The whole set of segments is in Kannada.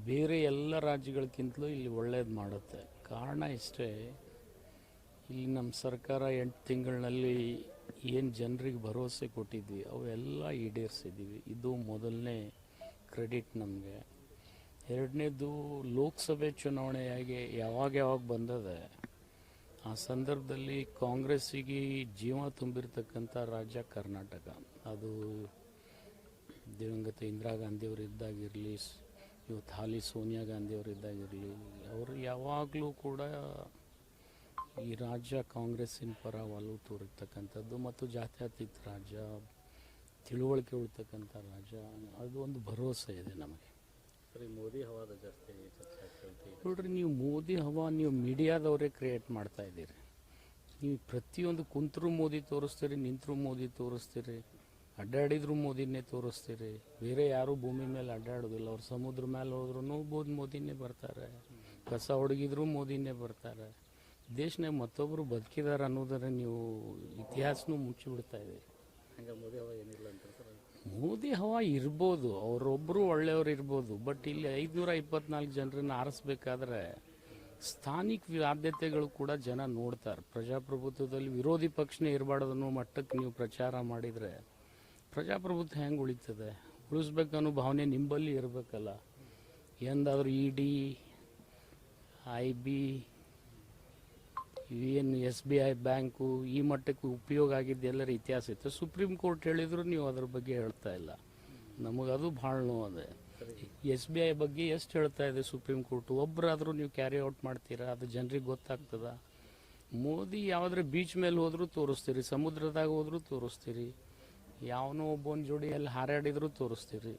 ಬೇರೆ ಎಲ್ಲ ರಾಜ್ಯಗಳಕ್ಕಿಂತಲೂ ಇಲ್ಲಿ ಒಳ್ಳೇದು ಮಾಡುತ್ತೆ. ಕಾರಣ ಇಷ್ಟೇ, ಇಲ್ಲಿ ನಮ್ಮ ಸರ್ಕಾರ 8 ತಿಂಗಳಿನಲ್ಲಿ ಏನು ಜನರಿಗೆ ಭರವಸೆ ಕೊಟ್ಟಿದ್ವಿ ಅವೆಲ್ಲ ಈಡೇರಿಸಿದ್ದೀವಿ. ಇದು ಮೊದಲನೇ ಕ್ರೆಡಿಟ್ ನಮಗೆ. ಎರಡನೇದು, ಲೋಕಸಭೆ ಚುನಾವಣೆಯಾಗಿ ಯಾವಾಗ ಬಂದದೆ ಆ ಸಂದರ್ಭದಲ್ಲಿ ಕಾಂಗ್ರೆಸ್ಸಿಗೆ ಜೀವ ತುಂಬಿರ್ತಕ್ಕಂಥ ರಾಜ್ಯ ಕರ್ನಾಟಕ. ಅದು ದಿವಂಗತ ಇಂದಿರಾ ಗಾಂಧಿಯವರು ಇದ್ದಾಗಿರಲಿ, ಇವತ್ತು ಹಾಲಿ ಸೋನಿಯಾ ಗಾಂಧಿಯವರು ಇದ್ದಾಗಿರಲಿ, ಅವರು ಯಾವಾಗಲೂ ಕೂಡ ಈ ರಾಜ್ಯ ಕಾಂಗ್ರೆಸ್ಸಿನ ಪರ ಒಲವು ತೋರಿರ್ತಕ್ಕಂಥದ್ದು ಮತ್ತು ಜಾತ್ಯತೀತ ರಾಜ್ಯ, ತಿಳುವಳಿಕೆ ಉಳ್ತಕ್ಕಂಥ ರಾಜ್ಯ, ಅದು ಒಂದು ಭರವಸೆ ಇದೆ ನಮಗೆ. ಸರಿ, ಮೋದಿ ಹವಾದ ಜಾಸ್ತಿ ನೋಡ್ರಿ, ನೀವು ಮೋದಿ ಹವಾ ನೀವು ಮೀಡಿಯಾದವರೇ ಕ್ರಿಯೇಟ್ ಮಾಡ್ತಾ ಇದ್ದೀರಿ. ನೀವು ಪ್ರತಿಯೊಂದು ಕುಂತರೂ ಮೋದಿ ತೋರಿಸ್ತೀರಿ, ನಿಂತರೂ ಮೋದಿ ತೋರಿಸ್ತೀರಿ, ಅಡ್ಡಾಡಿದ್ರು ಮೋದಿನೇ ತೋರಿಸ್ತೀರಿ. ಬೇರೆ ಯಾರೂ ಭೂಮಿ ಮೇಲೆ ಅಡ್ಡಾಡೋದಿಲ್ಲ. ಅವ್ರು ಸಮುದ್ರ ಮೇಲೆ ಹೋದ್ರೂ ಮೋದಿನೇ ಬರ್ತಾರೆ, ಕಸ ಹೊಡಗಿದ್ರು ಮೋದಿನೇ ಬರ್ತಾರೆ. ದೇಶನಾಗ ಮತ್ತೊಬ್ಬರು ಬದುಕಿದಾರೆ ಅನ್ನೋದರ ನೀವು ಇತಿಹಾಸನೂ ಮುಚ್ಚಿಬಿಡ್ತಾ ಇದ್ದೀರಿ. ಹಂಗೆ ಮೋದಿ ಹವಾ ಏನಿಲ್ಲ ಅಂತ ಸರ್? ಮೋದಿ ಹವಾ ಇರ್ಬೋದು, ಅವರೊಬ್ಬರು ಒಳ್ಳೆಯವರು ಇರ್ಬೋದು. ಬಟ್ ಇಲ್ಲಿ 524 ಜನರನ್ನು ಆರಿಸ್ಬೇಕಾದ್ರೆ ಸ್ಥಾನಿಕ ಆದ್ಯತೆಗಳು ಕೂಡ ಜನ ನೋಡ್ತಾರೆ. ಪ್ರಜಾಪ್ರಭುತ್ವದಲ್ಲಿ ವಿರೋಧಿ ಪಕ್ಷನೇ ಇರಬಾರ್ದು ಅನ್ನೋ ಮಟ್ಟಕ್ಕೆ ನೀವು ಪ್ರಚಾರ ಮಾಡಿದರೆ ಪ್ರಜಾಪ್ರಭುತ್ವ ಹೆಂಗೆ ಉಳಿತದೆ? ಉಳಿಸ್ಬೇಕನ್ನೋ ಭಾವನೆ ನಿಂಬಲ್ಲಿ ಇರಬೇಕಲ್ಲ. ಎಂದಾದರೂ ED, IB, ಏನು SBI ಬ್ಯಾಂಕು ಈ ಮಟ್ಟಕ್ಕೆ ಉಪಯೋಗ ಆಗಿದ್ದು ಎಲ್ಲರ ಇತಿಹಾಸ ಇತ್ತು. ಸುಪ್ರೀಂ ಕೋರ್ಟ್ ಹೇಳಿದ್ರು ನೀವು ಅದ್ರ ಬಗ್ಗೆ ಹೇಳ್ತಾ ಇಲ್ಲ. ನಮಗದು ಭಾಳ ನೋವದೆ. SBI ಬಗ್ಗೆ ಎಷ್ಟು ಹೇಳ್ತಾ ಇದೆ ಸುಪ್ರೀಂ ಕೋರ್ಟು, ಒಬ್ಬರಾದರೂ ನೀವು ಕ್ಯಾರಿ ಔಟ್ ಮಾಡ್ತೀರಾ? ಅದು ಜನರಿಗೆ ಗೊತ್ತಾಗ್ತದ? ಮೋದಿ ಯಾವುದ್ರ ಬೀಚ್ ಮೇಲೆ ಹೋದರೂ ತೋರಿಸ್ತೀರಿ, ಸಮುದ್ರದಾಗ ಹೋದರೂ ತೋರಿಸ್ತೀರಿ, ಯಾವನೋ ಒಬ್ಬನ ಜೋಡಿಯಲ್ಲಿ ಹಾರಾಡಿದರೂ ತೋರಿಸ್ತೀರಿ.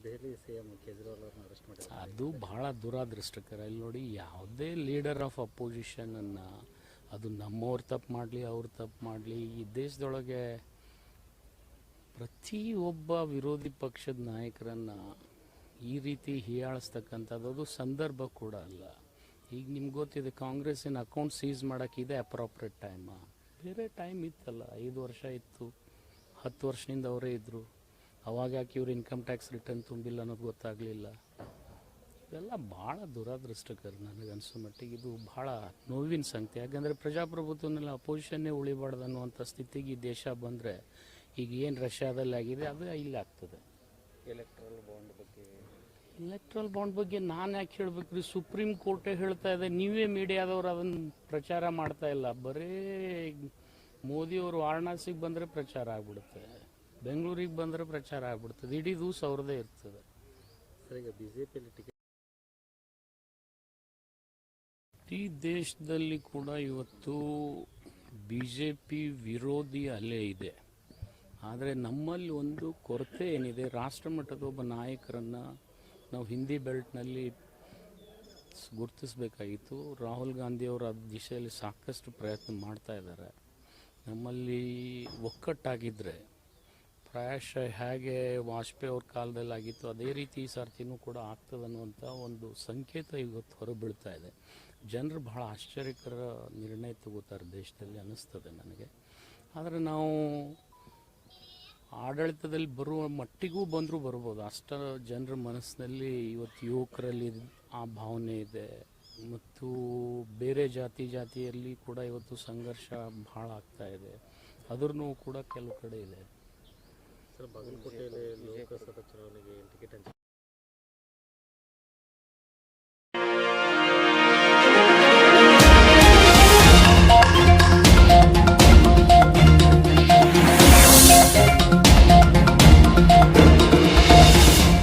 ದೆಹಲಿ CM ಕೇಜ್ರಿವಾಲ್ ಅವ್ರನ್ನ ಅರೆಸ್ಟ್ ಮಾಡಿ ಅದು ಬಹಳ ದುರಾದೃಷ್ಟಕರ. ಇಲ್ಲಿ ನೋಡಿ, ಯಾವುದೇ ಲೀಡರ್ ಆಫ್ ಅಪೋಸಿಷನನ್ನು, ಅದು ನಮ್ಮವ್ರು ತಪ್ಪು ಮಾಡಲಿ ಅವ್ರು ತಪ್ಪು ಮಾಡಲಿ, ಈ ದೇಶದೊಳಗೆ ಪ್ರತಿಯೊಬ್ಬ ವಿರೋಧಿ ಪಕ್ಷದ ನಾಯಕರನ್ನು ಈ ರೀತಿ ಹೀಯಾಳಿಸ್ತಕ್ಕಂಥದ್ದು ಅದು ಸಂದರ್ಭ ಕೂಡ ಅಲ್ಲ. ಈಗ ನಿಮ್ಗೆ ಗೊತ್ತಿದೆ, ಕಾಂಗ್ರೆಸ್ಸಿನ ಅಕೌಂಟ್ ಸೀಸ್ ಮಾಡೋಕ್ಕೆ ಇದೆ ಅಪ್ರಾಪ್ರೇಟ್ ಟೈಮ. ಬೇರೆ ಟೈಮ್ ಇತ್ತಲ್ಲ, 5 ವರ್ಷ ಇತ್ತು, 10 ವರ್ಷದಿಂದ ಅವರೇ ಇದ್ದರು. ಅವಾಗ ಯಾಕೆ ಇವ್ರು ಇನ್ಕಮ್ ಟ್ಯಾಕ್ಸ್ ರಿಟರ್ನ್ ತುಂಬಿಲ್ಲ ಅನ್ನೋದು ಗೊತ್ತಾಗಲಿಲ್ಲ. ಇವೆಲ್ಲ ಭಾಳ ದುರಾದೃಷ್ಟಕರ. ನನಗನ್ಸೋ ಮಟ್ಟಿಗೆ ಇದು ಭಾಳ ನೋವಿನ ಸಂಗತಿ. ಯಾಕಂದರೆ ಪ್ರಜಾಪ್ರಭುತ್ವದಲ್ಲಿ ಅಪೋಸಿಷನ್ನೇ ಉಳಿಬಾರ್ದು ಅನ್ನುವಂಥ ಸ್ಥಿತಿಗೆ ಈ ದೇಶ ಬಂದರೆ ಈಗ ಏನು ರಷ್ಯಾದಲ್ಲಿ ಆಗಿದೆ ಅದು ಇಲ್ಲಿ ಆಗ್ತದೆ. ಎಲೆಕ್ಟ್ರಲ್ ಬಾಂಡ್ ಬಗ್ಗೆ ನಾನು ಯಾಕೆ ಹೇಳಬೇಕು ರೀ? ಸುಪ್ರೀಂ ಕೋರ್ಟೇ ಹೇಳ್ತಾ ಇದೆ, ನೀವೇ ಮೀಡಿಯಾದವ್ರು ಅದನ್ನು ಪ್ರಚಾರ ಮಾಡ್ತಾ ಇಲ್ಲ. ಬರೀ ಮೋದಿಯವರು ವಾರಣಾಸಿಗೆ ಬಂದರೆ ಪ್ರಚಾರ ಆಗ್ಬಿಡುತ್ತೆ, ಬೆಂಗಳೂರಿಗೆ ಬಂದರೆ ಪ್ರಚಾರ ಆಗ್ಬಿಡ್ತದೆ, ಇಡೀ ದಿವಸ ಅವ್ರದ್ದೇ ಇರ್ತದೆ. ಸರ್, ಈಗ BJPಯಲ್ಲಿ ಟಿಕೆಟ್ ಈ ದೇಶದಲ್ಲಿ ಕೂಡ ಇವತ್ತು BJP ವಿರೋಧಿ ಅಲೆ ಇದೆ. ಆದರೆ ನಮ್ಮಲ್ಲಿ ಒಂದು ಕೊರತೆ ಏನಿದೆ, ರಾಷ್ಟ್ರಮಟ್ಟದ ಒಬ್ಬ ನಾಯಕರನ್ನು ನಾವು ಹಿಂದಿ ಬೆಲ್ಟ್ನಲ್ಲಿ ಗುರುತಿಸಬೇಕಾಗಿತ್ತು. ರಾಹುಲ್ ಗಾಂಧಿಯವರು ಆ ದಿಶೆಯಲ್ಲಿ ಸಾಕಷ್ಟು ಪ್ರಯತ್ನ ಮಾಡ್ತಾ ಇದ್ದಾರೆ. ನಮ್ಮಲ್ಲಿ ಒಕ್ಕಟ್ಟಾಗಿದ್ದರೆ ಪ್ರಾಯಶಃ ಹೇಗೆ ವಾಜಪೇಯಿ ಅವ್ರ ಕಾಲದಲ್ಲಿ ಆಗಿತ್ತು ಅದೇ ರೀತಿ ಈ ಸರ್ತಿನೂ ಕೂಡ ಆಗ್ತದನ್ನುವಂಥ ಒಂದು ಸಂಕೇತ ಇವತ್ತು ಹೊರಬೀಳ್ತಾ ಇದೆ. ಜನರು ಬಹಳ ಆಶ್ಚರ್ಯಕರ ನಿರ್ಣಯ ತಗೋತಾರೆ ದೇಶದಲ್ಲಿ ಅನ್ನಿಸ್ತದೆ ನನಗೆ. ಆದರೆ ನಾವು ಆಡಳಿತದಲ್ಲಿ ಬರುವ ಮಟ್ಟಿಗೂ ಬಂದರೂ ಬರ್ಬೋದು. ಅಷ್ಟು ಜನರ ಮನಸ್ಸಿನಲ್ಲಿ ಇವತ್ತು ಯುವಕರಲ್ಲಿ ಆ ಭಾವನೆ ಇದೆ. ಮತ್ತು ಬೇರೆ ಜಾತಿಯಲ್ಲಿ ಕೂಡ ಇವತ್ತು ಸಂಘರ್ಷ ಭಾಳ ಆಗ್ತಾ ಇದೆ. ಅದ್ರೂ ಕೂಡ ಕೆಲವು ಕಡೆ ಇದೆ. ಸರ್, ಬಾಗಲಕೋಟೆಯಲ್ಲಿ ಲೋಕಸಭಾ ಚುನಾವಣೆಗೆ ಟಿಕೆಟ್